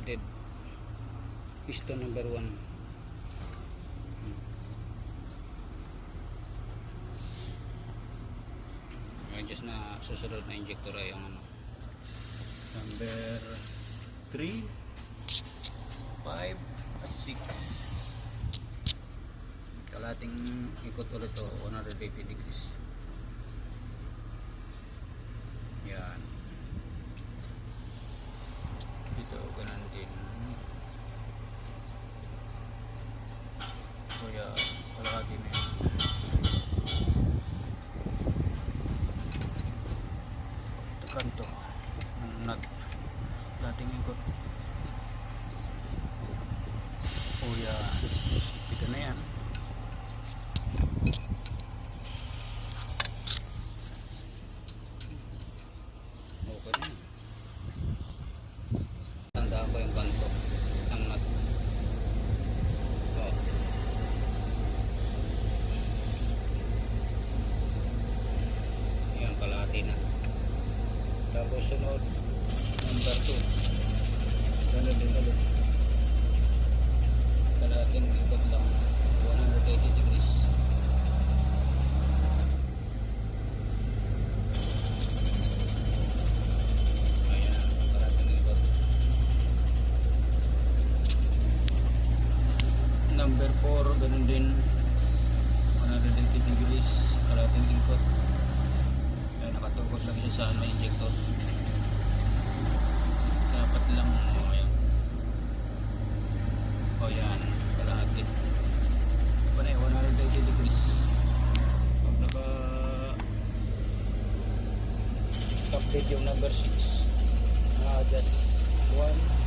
dead. Piston number 1. Just na susunod na injector ay yung ano, number 3, 5 at 6. Kalating ikot ulit to 180 degrees. Yan. Dito ganun din. So yan, kalahati na yan. Kanto ng nut lating ikot. Oh yan, ito na yan. Okay na. Tandaan ko yung kanto ng nut. Oh. Yan, kalahati na. Tapos sunod number 2, ganun din ulit, kalahating ikot lang 180 degrees. Ayan, kalahating ikot. Number 4, ganun din 180 degrees, kalahating ikot. Nakatukot lagi siya sa may injector. Dapat lang ayan. O yan, kalahati. Panay 180 degrees. Pag naka update yung number 6, just 1